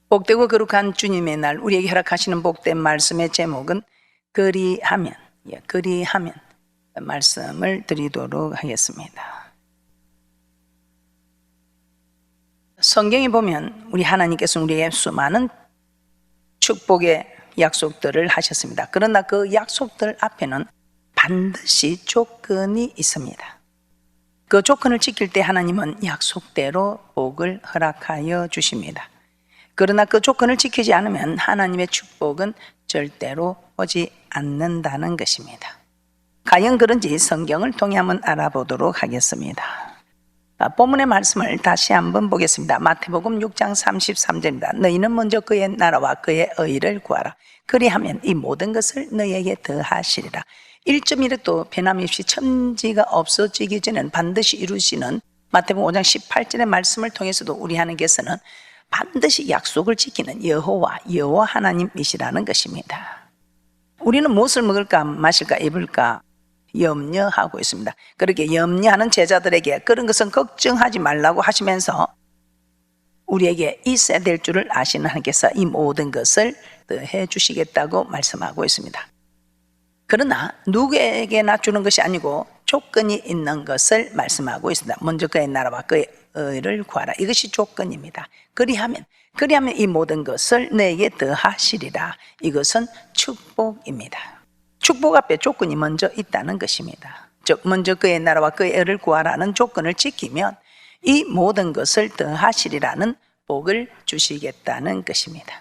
복되고 거룩한 주님의 날, 우리에게 허락하시는 복된 말씀의 제목은 그리하면, 그리하면 말씀을 드리도록 하겠습니다. 성경에 보면 우리 하나님께서 우리에게 수많은 축복의 약속들을 하셨습니다. 그러나 그 약속들 앞에는 반드시 조건이 있습니다. 그 조건을 지킬 때 하나님은 약속대로 복을 허락하여 주십니다. 그러나 그 조건을 지키지 않으면 하나님의 축복은 절대로 오지 않는다는 것입니다. 과연 그런지 성경을 통해 한번 알아보도록 하겠습니다. 본문의 말씀을 다시 한번 보겠습니다. 마태복음 6장 33절입니다. 너희는 먼저 그의 나라와 그의 의를 구하라. 그리하면 이 모든 것을 너희에게 더하시리라. 1.1도 변함없이 천지가 없어지기 전에는 반드시 이루시는 마태복음 5장 18절의 말씀을 통해서도 우리 하나님께서는 반드시 약속을 지키는 여호와 하나님이시라는 것입니다. 우리는 무엇을 먹을까 마실까 입을까 염려하고 있습니다. 그렇게 염려하는 제자들에게 그런 것은 걱정하지 말라고 하시면서 우리에게 있어야 될 줄을 아시는 하나님께서 이 모든 것을 더해 주시겠다고 말씀하고 있습니다. 그러나 누구에게나 주는 것이 아니고 조건이 있는 것을 말씀하고 있습니다. 먼저 그의 나라와 그의 의를 구하라. 이것이 조건입니다. 그리하면 이 모든 것을 너에게 더하시리라. 이것은 축복입니다. 축복 앞에 조건이 먼저 있다는 것입니다. 즉 먼저 그의 나라와 그의 의를 구하라는 조건을 지키면 이 모든 것을 더하시리라는 복을 주시겠다는 것입니다.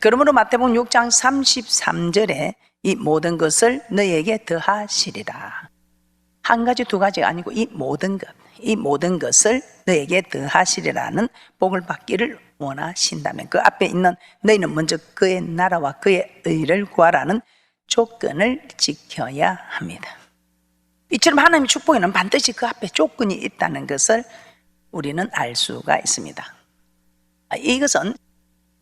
그러므로 마태복음 6장 33절에 이 모든 것을 너에게 더하시리라. 한 가지 두 가지가 아니고 이 모든 것을 너에게 더하시리라는 복을 받기를 원하신다면 그 앞에 있는 너희는 먼저 그의 나라와 그의 의를 구하라는 조건을 지켜야 합니다. 이처럼 하나님의 축복에는 반드시 그 앞에 조건이 있다는 것을 우리는 알 수가 있습니다. 이것은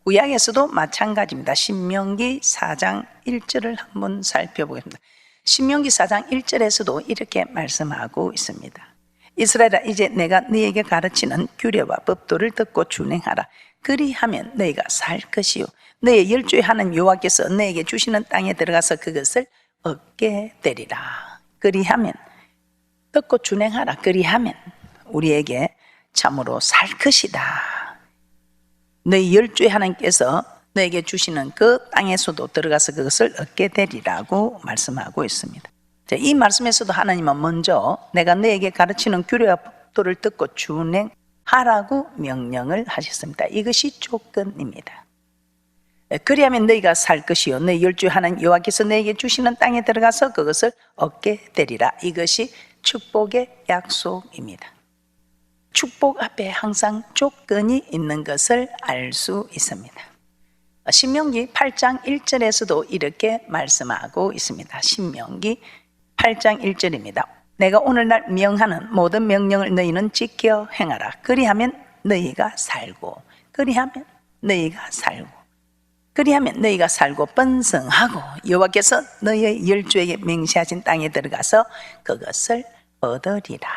구약에서도 마찬가지입니다. 신명기 4장 1절을 한번 살펴보겠습니다. 신명기 4장 1절에서도 이렇게 말씀하고 있습니다. 이스라엘아, 이제 내가 너희에게 가르치는 규례와 법도를 듣고 준행하라. 그리하면 너희가 살 것이요 너희의 열조의 하나님 여호와께서 너희에게 주시는 땅에 들어가서 그것을 얻게 되리라. 그리하면, 듣고 준행하라. 그리하면 우리에게 참으로 살 것이다. 너희 열조의 하나님께서 너에게 주시는 그 땅에서도 들어가서 그것을 얻게 되리라고 말씀하고 있습니다. 이 말씀에서도 하나님은 먼저 내가 너에게 가르치는 규례와 법도를 듣고 준행하라고 명령을 하셨습니다. 이것이 조건입니다. 그리하면 너희가 살 것이요 너희 열조의 하나님 여호와께서 너에게 주시는 땅에 들어가서 그것을 얻게 되리라. 이것이 축복의 약속입니다. 축복 앞에 항상 조건이 있는 것을 알 수 있습니다. 신명기 8장 1절에서도 이렇게 말씀하고 있습니다. 신명기 8장 1절입니다. 내가 오늘날 명하는 모든 명령을 너희는 지켜 행하라. 그리하면 너희가 살고 번성하고 여호와께서 너희의 열조에게 맹세하신 땅에 들어가서 그것을 얻으리라.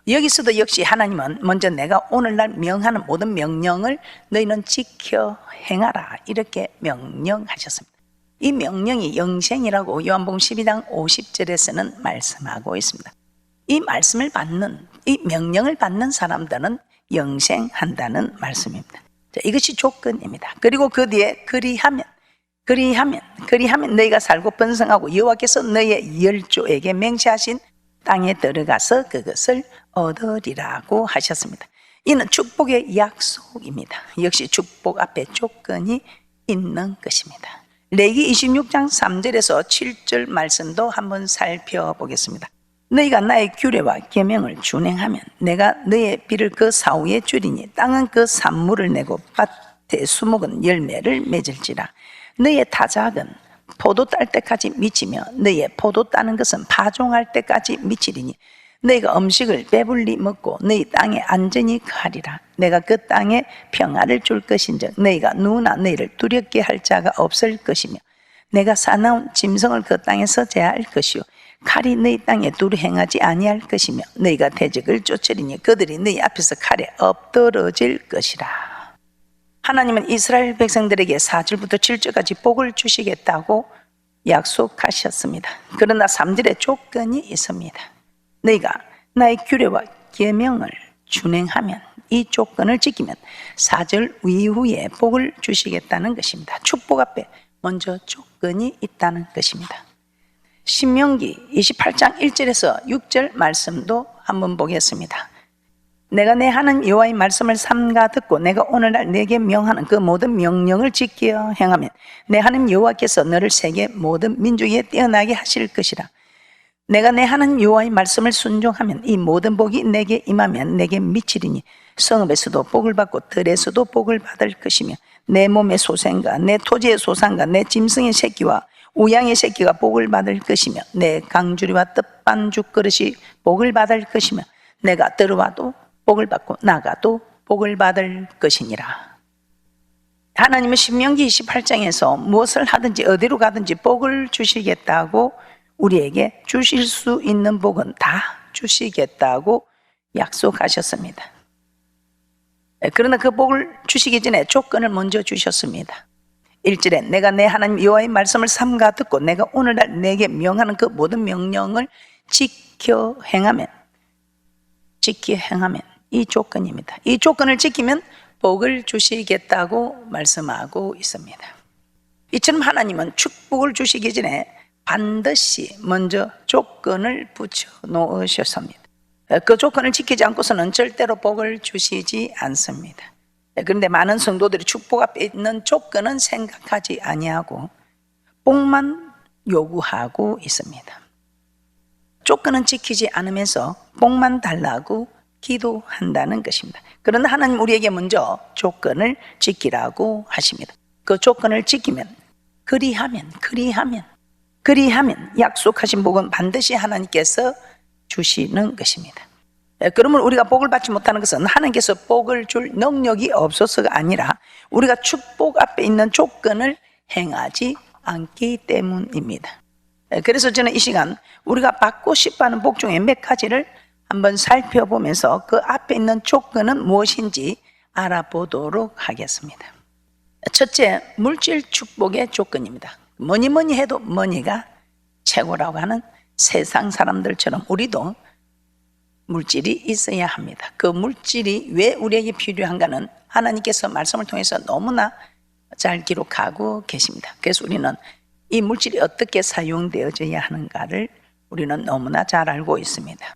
여기서도 역시 하나님은 먼저 내가 오늘날 명하는 모든 명령을 너희는 지켜 행하라 이렇게 명령하셨습니다. 이 명령이 영생이라고 요한복음 12장 50절에서는 말씀하고 있습니다. 이 말씀을 받는, 이 명령을 받는 사람들은 영생한다는 말씀입니다. 자, 이것이 조건입니다. 그리고 그 뒤에 그리하면 너희가 살고 번성하고 여호와께서 너희의 열조에게 맹세하신 땅에 들어가서 그것을 얻으리라고 하셨습니다. 이는 축복의 약속입니다. 역시 축복 앞에 조건이 있는 것입니다. 레위기 26장 3절에서 7절 말씀도 한번 살펴보겠습니다. 너희가 나의 규례와 계명을 준행하면 내가 너의 비를 그 사후에 줄이니 땅은 그 산물을 내고 밭의 수목은 열매를 맺을지라. 너의 타작은 포도 딸 때까지 미치며 너의 포도 따는 것은 파종할 때까지 미치리니 너희가 음식을 배불리 먹고 너희 땅에 안전히 거하리라. 내가 그 땅에 평화를 줄 것인즉 너희가 누구나 너희를 두렵게 할 자가 없을 것이며 내가 사나운 짐승을 그 땅에서 제할 것이요 칼이 너희 땅에 두루 행하지 아니할 것이며 너희가 대적을 쫓으리니 그들이 너희 앞에서 칼에 엎드러질 것이라. 하나님은 이스라엘 백성들에게 4절부터 7절까지 복을 주시겠다고 약속하셨습니다. 그러나 3절에 조건이 있습니다. 너희가 나의 규례와 계명을 준행하면, 이 조건을 지키면 4절 이후에 복을 주시겠다는 것입니다. 축복 앞에 먼저 조건이 있다는 것입니다. 신명기 28장 1절에서 6절 말씀도 한번 보겠습니다. 내가 내 하나님 여호와의 말씀을 삼가 듣고 내가 오늘날 내게 명하는 그 모든 명령을 지켜 행하면 내 하나님 여호와께서 너를 세계 모든 민족에 뛰어나게 하실 것이라. 내가 내 하나님 여호와의 말씀을 순종하면 이 모든 복이 내게 임하면 내게 미치리니 성읍에서도 복을 받고 들에서도 복을 받을 것이며 내 몸의 소생과 내 토지의 소산과 내 짐승의 새끼와 우양의 새끼가 복을 받을 것이며 내 강주리와 떡반죽 그릇이 복을 받을 것이며 내가 들어와도 복을 받고 나가도 복을 받을 것이니라. 하나님은 신명기 28장에서 무엇을 하든지 어디로 가든지 복을 주시겠다고, 우리에게 주실 수 있는 복은 다 주시겠다고 약속하셨습니다. 그러나 그 복을 주시기 전에 조건을 먼저 주셨습니다. 1절에 내가 내 하나님 여호와의 말씀을 삼가 듣고 내가 오늘날 내게 명하는 그 모든 명령을 지켜 행하면 이 조건입니다. 이 조건을 지키면 복을 주시겠다고 말씀하고 있습니다. 이처럼 하나님은 축복을 주시기 전에 반드시 먼저 조건을 붙여 놓으셨습니다. 그 조건을 지키지 않고서는 절대로 복을 주시지 않습니다. 그런데 많은 성도들이 축복 앞에 있는 조건은 생각하지 아니하고 복만 요구하고 있습니다. 조건은 지키지 않으면서 복만 달라고 기도한다는 것입니다. 그러나 하나님 우리에게 먼저 조건을 지키라고 하십니다. 그 조건을 지키면, 그리하면 약속하신 복은 반드시 하나님께서 주시는 것입니다. 그러면 우리가 복을 받지 못하는 것은 하나님께서 복을 줄 능력이 없어서가 아니라 우리가 축복 앞에 있는 조건을 행하지 않기 때문입니다. 그래서 저는 이 시간 우리가 받고 싶어하는 복 중에 몇 가지를 한번 살펴보면서 그 앞에 있는 조건은 무엇인지 알아보도록 하겠습니다. 첫째, 물질 축복의 조건입니다. 뭐니 해도 머니가 최고라고 하는 세상 사람들처럼 우리도 물질이 있어야 합니다. 그 물질이 왜 우리에게 필요한가는 하나님께서 말씀을 통해서 너무나 잘 기록하고 계십니다. 그래서 우리는 이 물질이 어떻게 사용되어져야 하는가를 우리는 너무나 잘 알고 있습니다.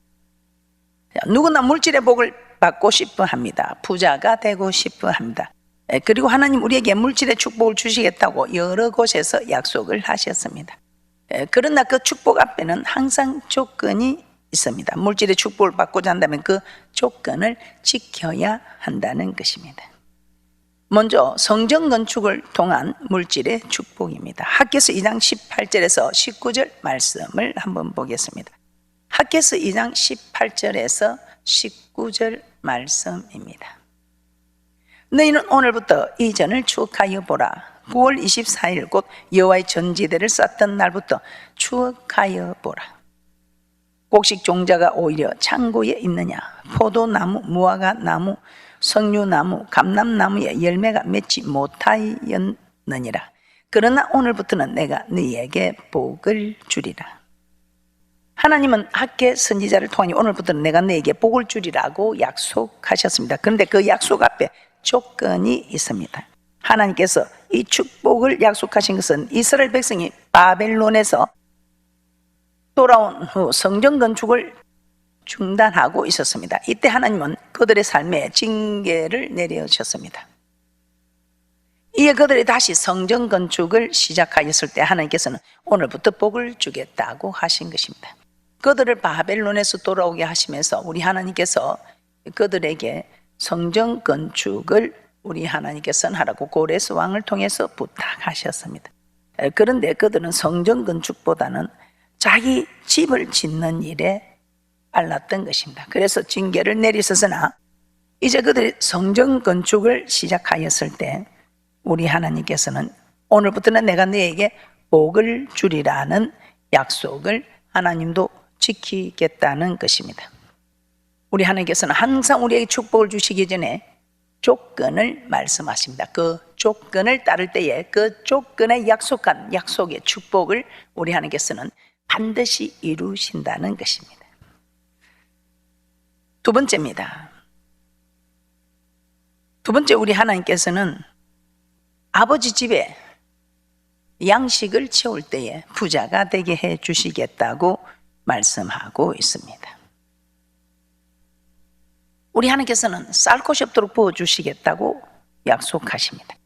누구나 물질의 복을 받고 싶어 합니다. 부자가 되고 싶어 합니다. 그리고 하나님 우리에게 물질의 축복을 주시겠다고 여러 곳에서 약속을 하셨습니다. 그러나 그 축복 앞에는 항상 조건이 있습니다. 물질의 축복을 받고자 한다면 그 조건을 지켜야 한다는 것입니다. 먼저 성전 건축을 통한 물질의 축복입니다. 학개서 2장 18절에서 19절 말씀을 한번 보겠습니다. 학개서 2장 18절에서 19절 말씀입니다. 너희는 오늘부터 이 전을 추억하여 보라. 9월 24일 곧 여호와의 전지대를 쌓던 날부터 추억하여 보라. 곡식 종자가 오히려 창고에 있느냐? 포도나무, 무화과나무, 석류나무, 감람나무에 열매가 맺지 못하였느니라. 그러나 오늘부터는 내가 너희에게 복을 주리라. 하나님은 학개 선지자를 통해 오늘부터는 내가 너에게 복을 주리라고 약속하셨습니다. 그런데 그 약속 앞에 조건이 있습니다. 하나님께서 이 축복을 약속하신 것은 이스라엘 백성이 바벨론에서 돌아온 후 성전 건축을 중단하고 있었습니다. 이때 하나님은 그들의 삶에 징계를 내려주셨습니다. 이에 그들이 다시 성전 건축을 시작하였을 때 하나님께서는 오늘부터 복을 주겠다고 하신 것입니다. 그들을 바벨론에서 돌아오게 하시면서 우리 하나님께서 그들에게 성전 건축을 우리 하나님께서는 하라고 고레스 왕을 통해서 부탁하셨습니다. 그런데 그들은 성전 건축보다는 자기 집을 짓는 일에 빨랐던 것입니다. 그래서 징계를 내리셨으나 이제 그들이 성전 건축을 시작하였을 때 우리 하나님께서는 오늘부터는 내가 너에게 복을 주리라는 약속을 하나님도 지키겠다는 것입니다. 우리 하나님께서는 항상 우리에게 축복을 주시기 전에 조건을 말씀하십니다. 그 조건을 따를 때에 그 조건에 약속한 약속의 축복을 우리 하나님께서는 반드시 이루신다는 것입니다. 두 번째입니다. 두 번째, 우리 하나님께서는 아버지 집에 양식을 채울 때에 부자가 되게 해 주시겠다고 말씀하고 있습니다. 우리 하나님께서는 쌀 곳이 없도록 부어주시겠다고 약속하십니다.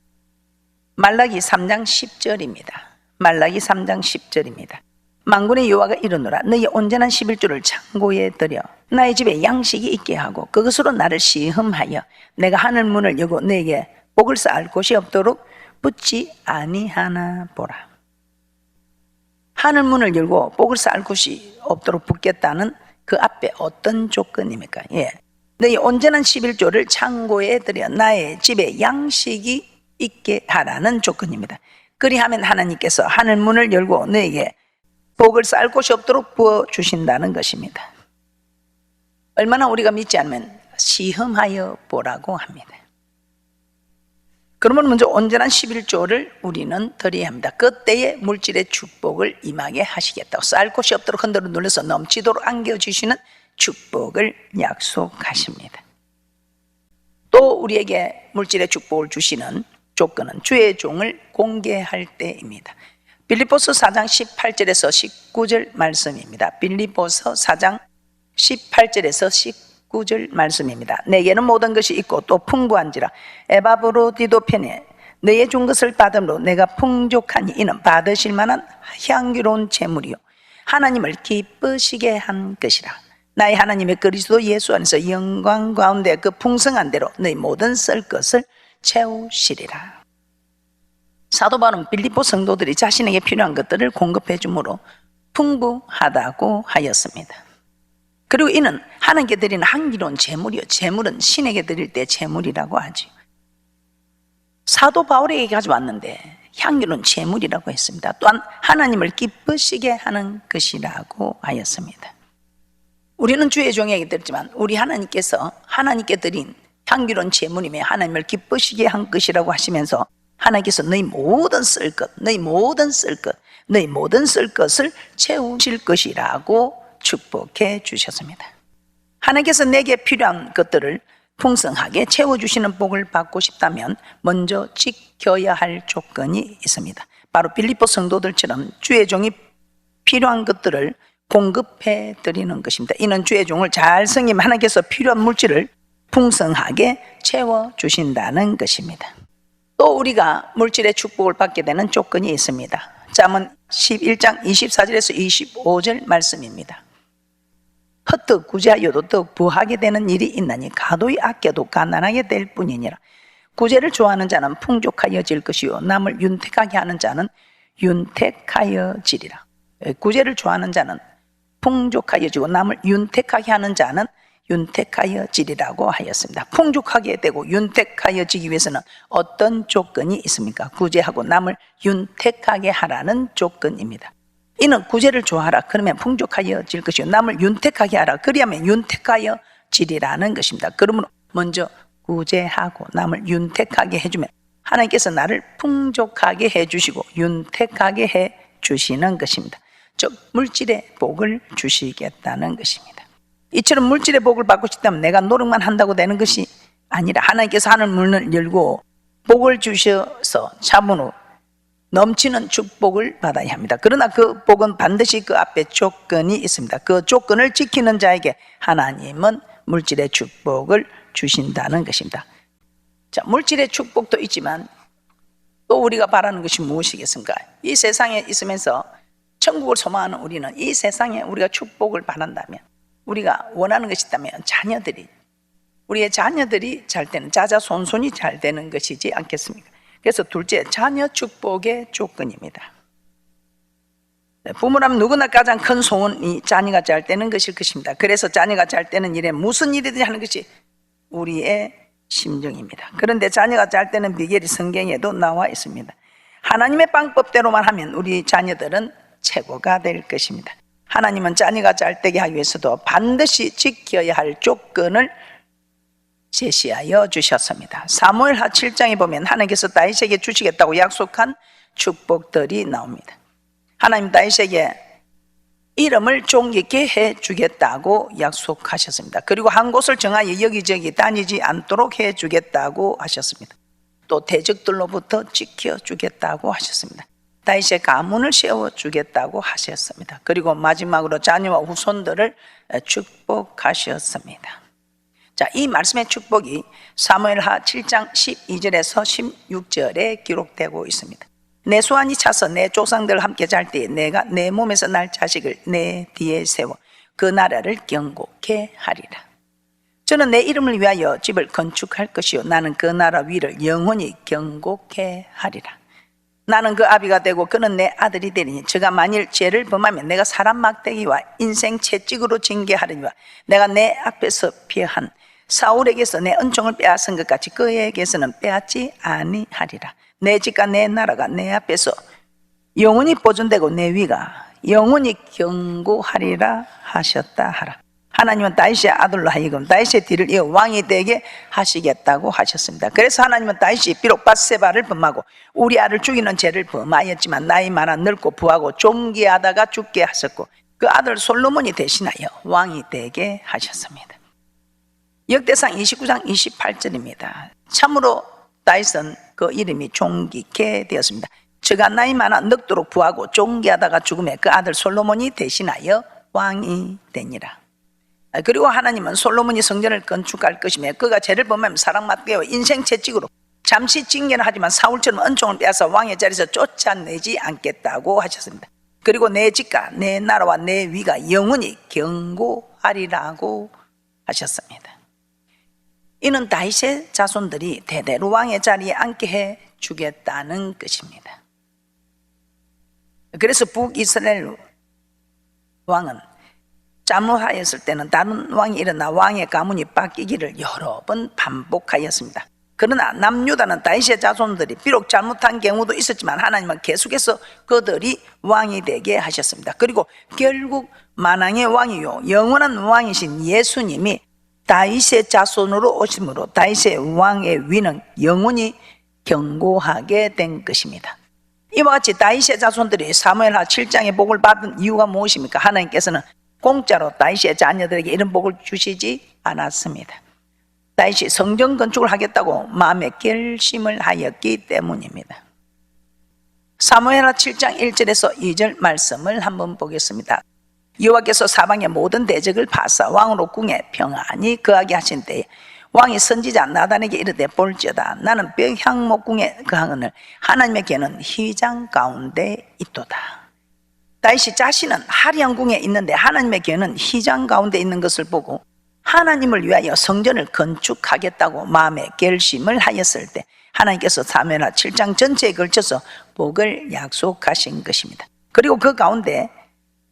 말라기 3장 10절입니다. 말라기 3장 10절입니다. 만군의 여호와가 이르노라 너희 온전한 11조를 창고에 들여 나의 집에 양식이 있게 하고 그것으로 나를 시험하여 내가 하늘 문을 여고 너에게 복을 쌓을 곳이 없도록 붙지 아니하나 보라. 하늘 문을 열고 복을 쌓을 곳이 없도록 붙겠다는 그 앞에 어떤 조건입니까? 너희 온전한 11조를 창고에 들여 나의 집에 양식이 있게 하라는 조건입니다. 그리하면 하나님께서 하늘 문을 열고 너에게 복을 쌓을 곳이 없도록 부어주신다는 것입니다. 얼마나 우리가 믿지 않으면 시험하여 보라고 합니다. 그러면 먼저 온전한 11조를 우리는 드려야 합니다. 그때에 물질의 축복을 임하게 하시겠다고 쌓을 곳이 없도록 흔들어 눌러서 넘치도록 안겨주시는 축복을 약속하십니다. 또 우리에게 물질의 축복을 주시는 조건은 주의 종을 공개할 때입니다. 빌립보서 4장 18절에서 19절 말씀입니다. 빌립보서 4장 18절에서 19절 말씀입니다. 내게는 모든 것이 있고 또 풍부한지라 에바브로디도 편에 너의 준 것을 받음으로 내가 풍족하니 이는 받으실 만한 향기로운 재물이요 하나님을 기쁘시게 한 것이라. 나의 하나님의 그리스도 예수 안에서 영광 가운데 그 풍성한 대로 너희 모든 쓸 것을 채우시리라. 사도 바울은 빌립보 성도들이 자신에게 필요한 것들을 공급해 주므로 풍부하다고 하였습니다. 그리고 이는 하나님께 드리는 향기로운 제물이요 제물은 신에게 드릴 때 제물이라고 하죠. 사도 바울에게 가져왔는데 향기로운 제물이라고 했습니다. 또한 하나님을 기쁘시게 하는 것이라고 하였습니다. 우리는 주의 종에게 드렸지만 우리 하나님께서 하나님께 드린 향기로운 제물이며 하나님을 기쁘시게 한 것이라고 하시면서 하나님께서 너희 모든 쓸 것, 너희 모든 쓸 것, 너희 모든 쓸 것을 채우실 것이라고 축복해 주셨습니다. 하나님께서 내게 필요한 것들을 풍성하게 채워주시는 복을 받고 싶다면 먼저 지켜야 할 조건이 있습니다. 바로 빌립보 성도들처럼 주의 종이 필요한 것들을 공급해 드리는 것입니다. 이는 주의 종을 잘 섬기면 하나님께서 필요한 물질을 풍성하게 채워주신다는 것입니다. 또 우리가 물질의 축복을 받게 되는 조건이 있습니다. 잠언 11장 24절에서 25절 말씀입니다. 헛되이 구제하여도 더욱 부하게 되는 일이 있나니 가도히 아껴도 가난하게 될 뿐이니라. 구제를 좋아하는 자는 풍족하여질 것이요 남을 윤택하게 하는 자는 윤택하여지리라. 구제를 좋아하는 자는 풍족하여지고 남을 윤택하게 하는 자는 윤택하여지리라고 하였습니다. 풍족하게 되고 윤택하여지기 위해서는 어떤 조건이 있습니까? 구제하고 남을 윤택하게 하라는 조건입니다. 이는 구제를 좋아하라 그러면 풍족하여질 것이요 남을 윤택하게 하라 그리하면 윤택하여지리라는 것입니다. 그러므로 먼저 구제하고 남을 윤택하게 해주면 하나님께서 나를 풍족하게 해주시고 윤택하게 해주시는 것입니다. 즉 물질의 복을 주시겠다는 것입니다. 이처럼 물질의 복을 받고 싶다면 내가 노력만 한다고 되는 것이 아니라 하나님께서 하늘 문을 열고 복을 주셔서 차분 후 넘치는 축복을 받아야 합니다. 그러나 그 복은 반드시 그 앞에 조건이 있습니다. 그 조건을 지키는 자에게 하나님은 물질의 축복을 주신다는 것입니다. 자, 물질의 축복도 있지만 또 우리가 바라는 것이 무엇이겠습니까? 이 세상에 있으면서 천국을 소망하는 우리는 이 세상에 우리가 축복을 바란다면 우리가 원하는 것이 있다면 우리의 자녀들이 잘 되는 자자손손이 잘 되는 것이지 않겠습니까? 그래서 둘째, 자녀 축복의 조건입니다. 부모라면 누구나 가장 큰 소원이 자녀가 잘 되는 것일 것입니다. 그래서 자녀가 잘 되는 일에 무슨 일이든지 하는 것이 우리의 심정입니다. 그런데 자녀가 잘 되는 비결이 성경에도 나와 있습니다. 하나님의 방법대로만 하면 우리 자녀들은 최고가 될 것입니다. 하나님은 자녀가 잘 되게 하기 위해서도 반드시 지켜야 할 조건을 제시하여 주셨습니다. 사무엘하 7장에 보면 하나님께서 다윗에게 주시겠다고 약속한 축복들이 나옵니다. 하나님 다윗에게 이름을 존귀케 해주겠다고 약속하셨습니다. 그리고 한 곳을 정하여 여기저기 다니지 않도록 해주겠다고 하셨습니다. 또 대적들로부터 지켜주겠다고 하셨습니다. 다윗의 가문을 세워주겠다고 하셨습니다. 그리고 마지막으로 자녀와 후손들을 축복하셨습니다. 자, 이 말씀의 축복이 사무엘하 7장 12절에서 16절에 기록되고 있습니다. 내 소환이 차서 내 조상들과 함께 잘 때에 내가 내 몸에서 날 자식을 내 뒤에 세워 그 나라를 경고케 하리라. 저는 내 이름을 위하여 집을 건축할 것이요 나는 그 나라 위를 영원히 경고케 하리라. 나는 그 아비가 되고 그는 내 아들이 되리니 저가 만일 죄를 범하면 내가 사람 막대기와 인생 채찍으로 징계하리니와 내가 내 앞에서 피한 사울에게서 내 은총을 빼앗은 것 같이 그에게서는 빼앗지 아니하리라. 내 집과 내 나라가 내 앞에서 영원히 보존되고 내 위가 영원히 견고하리라 하셨다 하라. 하나님은 다윗의 아들로 하여금 다윗의 뒤를 이어 왕이 되게 하시겠다고 하셨습니다. 그래서 하나님은 다윗이 비록 밧세바를 범하고 우리아를 죽이는 죄를 범하였지만 나이 많아 늙고 부하고 존귀하다가 죽게 하셨고 그 아들 솔로몬이 대신하여 왕이 되게 하셨습니다. 역대상 29장 28절입니다. 참으로 다윗은 그 이름이 존귀케 되었습니다. 저가 나이 많아 늙도록 부하고 존귀하다가 죽음에 그 아들 솔로몬이 대신하여 왕이 되니라. 그리고 하나님은 솔로몬이 성전을 건축할 것이며 그가 죄를 범하면 사랑 맞대어 인생 채찍으로 잠시 징계는 하지만 사울처럼 은총을 빼앗아 왕의 자리에서 쫓아내지 않겠다고 하셨습니다. 그리고 내 집과 내 나라와 내 위가 영원히 견고하리라고 하셨습니다. 이는 다윗의 자손들이 대대로 왕의 자리에 앉게 해 주겠다는 것입니다. 그래서 북이스라엘 왕은 잘못하였을 때는 다른 왕이 일어나 왕의 가문이 바뀌기를 여러 번 반복하였습니다. 그러나 남유다는 다윗의 자손들이 비록 잘못한 경우도 있었지만 하나님은 계속해서 그들이 왕이 되게 하셨습니다. 그리고 결국 만왕의 왕이요 영원한 왕이신 예수님이 다윗의 자손으로 오심으로 다윗의 왕의 위는 영원히 견고하게 된 것입니다. 이와 같이 다윗의 자손들이 사무엘하 7장의 복을 받은 이유가 무엇입니까? 하나님께서는 공짜로 다윗의 자녀들에게 이런 복을 주시지 않았습니다. 다윗이 성전 건축을 하겠다고 마음에 결심을 하였기 때문입니다. 사무엘하 7장 1절에서 2절 말씀을 한번 보겠습니다. 여호와께서 사방의 모든 대적을 파사 왕으로 궁에 평안히 거하게 하신 때에 왕이 선지자 나단에게 이르되 볼지어다 나는 벽향목궁에 거하거늘 하나님의 궤는 휘장 가운데 있도다. 다윗이 자신은 화려한 궁에 있는데 하나님의 궤는 휘장 가운데 있는 것을 보고 하나님을 위하여 성전을 건축하겠다고 마음에 결심을 하였을 때 하나님께서 사무엘하 7장 전체에 걸쳐서 복을 약속하신 것입니다. 그리고 그 가운데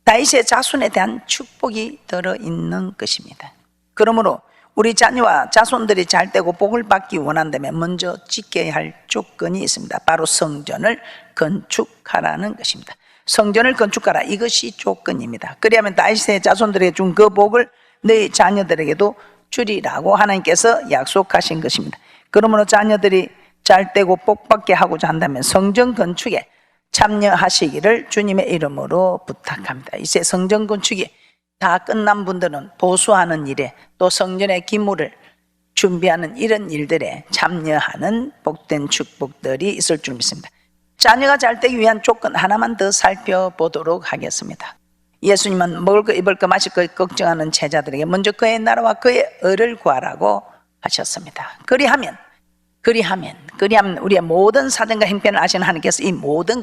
다윗의 자손에 대한 축복이 들어있는 것입니다. 그러므로 우리 자녀와 자손들이 잘 되고 복을 받기 원한다면 먼저 지켜야 할 조건이 있습니다. 바로 성전을 건축하라는 것입니다. 성전을 건축하라, 이것이 조건입니다. 그리하면 다윗의 자손들에게 준 그 복을 너희 자녀들에게도 주리라고 하나님께서 약속하신 것입니다. 그러므로 자녀들이 잘 되고 복받게 하고자 한다면 성전 건축에 참여하시기를 주님의 이름으로 부탁합니다. 이제 성전 건축이 다 끝난 분들은 보수하는 일에 또 성전의 기물을 준비하는 이런 일들에 참여하는 복된 축복들이 있을 줄 믿습니다. 자녀가 잘 되기 위한 조건 하나만 더 살펴보도록 하겠습니다. 예수님은 먹을 거 입을 거 마실 거 걱정하는 제자들에게 먼저 그의 나라와 그의 의를 구하라고 하셨습니다. 그리하면 우리의 모든 사정과 형편을 아시는 하나님께서 이 모든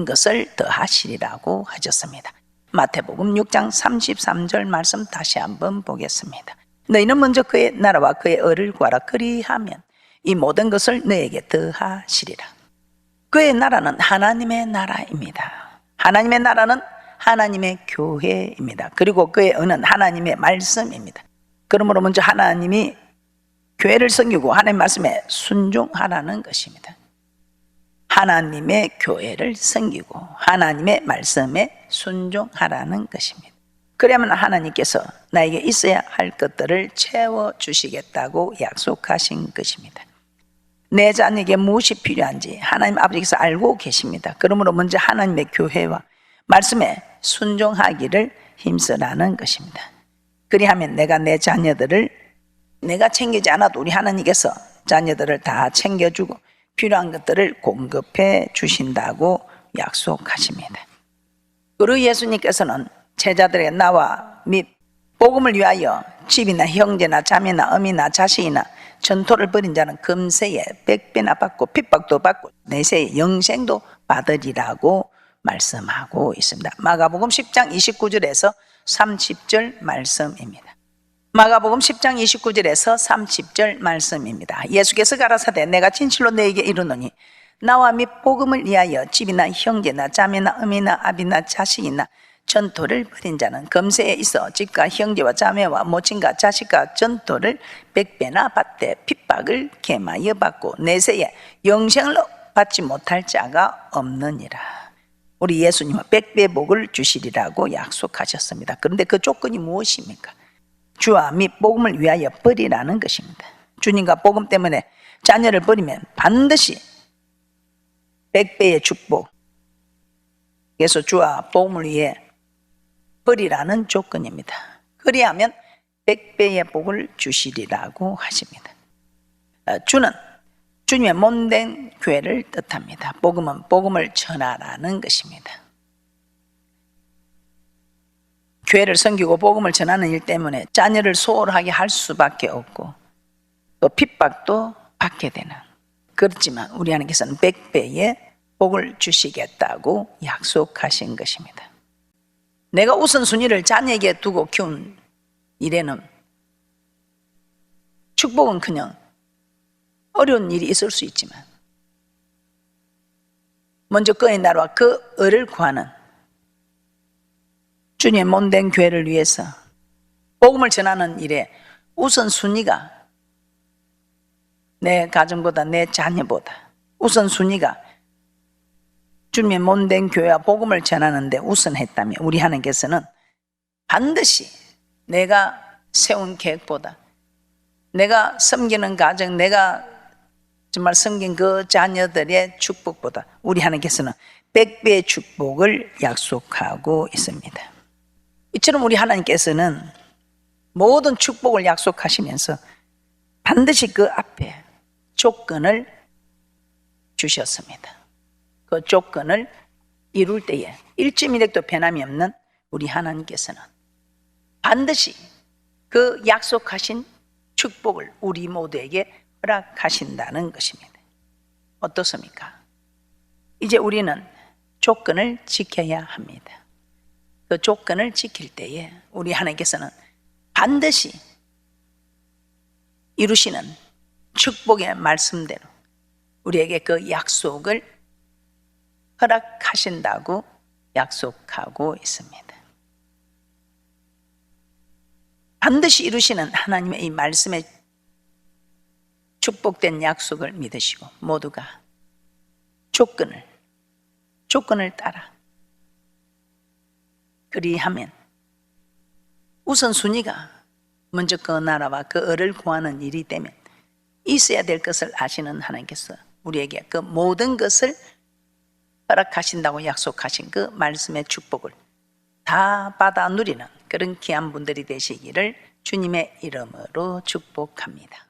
것을 더하시리라고 하셨습니다. 마태복음 6장 33절 말씀 다시 한번 보겠습니다. 너희는 먼저 그의 나라와 그의 의를 구하라. 그리하면 이 모든 것을 너에게 더하시리라. 그의 나라는 하나님의 나라입니다. 하나님의 나라는 하나님의 교회입니다. 그리고 그의 은은 하나님의 말씀입니다. 그러므로 먼저 하나님이 교회를 섬기고 하나님의 말씀에 순종하라는 것입니다. 하나님의 교회를 섬기고 하나님의 말씀에 순종하라는 것입니다. 그러면 하나님께서 나에게 있어야 할 것들을 채워주시겠다고 약속하신 것입니다. 내 자녀에게 무엇이 필요한지 하나님 아버지께서 알고 계십니다. 그러므로 먼저 하나님의 교회와 말씀에 순종하기를 힘쓰라는 것입니다. 그리하면 내가 내 자녀들을 내가 챙기지 않아도 우리 하나님께서 자녀들을 다 챙겨주고 필요한 것들을 공급해 주신다고 약속하십니다. 그리고 예수님께서는 제자들에게 나와 및 복음을 위하여 집이나 형제나 자매나 어미나 자식이나 전토를 벌인 자는 금세에 100배나 받고 핍박도 받고 내세에 영생도 받으리라고 말씀하고 있습니다. 마가복음 10장 29절에서 30절 말씀입니다. 마가복음 10장 29절에서 30절 말씀입니다. 예수께서 가라사대 내가 진실로 너에게 이르노니 나와 및 복음을 위하여 집이나 형제나 자매나 어미나 아비나 자식이나 전토를 벌인 자는 금세에 있어 집과 형제와 자매와 모친과 자식과 전토를 100배나 받되 핍박을 개마여 받고 내세에 영생을 받지 못할 자가 없느니라. 우리 예수님은 100배 복을 주시리라고 약속하셨습니다. 그런데 그 조건이 무엇입니까? 주와 및 복음을 위하여 버리라는 것입니다. 주님과 복음 때문에 자녀를 버리면 반드시 100배의 축복, 그래서 주와 복음을 위해 버리라는 조건입니다. 그리하면 100배의 복을 주시리라고 하십니다. 주는 주님의 몸된 교회를 뜻합니다. 복음은 복음을 전하라는 것입니다. 교회를 섬기고 복음을 전하는 일 때문에 자녀를 소홀하게 할 수밖에 없고 또 핍박도 받게 되는, 그렇지만 우리 하나님께서는 100배의 복을 주시겠다고 약속하신 것입니다. 내가 우선순위를 자녀에게 두고 키운 일에는 축복은커녕 어려운 일이 있을 수 있지만 먼저 그의 나라와 그 의를 구하는 주님의 몸된 교회를 위해서 복음을 전하는 일에 우선순위가 내 가정보다 내 자녀보다 우선순위가 주님의 몸된 교회와 복음을 전하는 데 우선했다면 우리 하나님께서는 반드시 내가 세운 계획보다 내가 섬기는 가정, 내가 정말 섬긴 그 자녀들의 축복보다 우리 하나님께서는 100배의 축복을 약속하고 있습니다. 이처럼 우리 하나님께서는 모든 축복을 약속하시면서 반드시 그 앞에 조건을 주셨습니다. 그 조건을 이룰 때에 일주일도 변함이 없는 우리 하나님께서는 반드시 그 약속하신 축복을 우리 모두에게 허락하신다는 것입니다. 어떻습니까? 이제 우리는 조건을 지켜야 합니다. 그 조건을 지킬 때에 우리 하나님께서는 반드시 이루시는 축복의 말씀대로 우리에게 그 약속을 허락하신다고 약속하고 있습니다. 반드시 이루시는 하나님의 이 말씀의 축복된 약속을 믿으시고 모두가 조건을 따라 그리하면 우선순위가 먼저 그 나라와 그 의를 구하는 일이 되면 있어야 될 것을 아시는 하나님께서 우리에게 그 모든 것을 허락하신다고 약속하신 그 말씀의 축복을 다 받아 누리는 그런 귀한 분들이 되시기를 주님의 이름으로 축복합니다.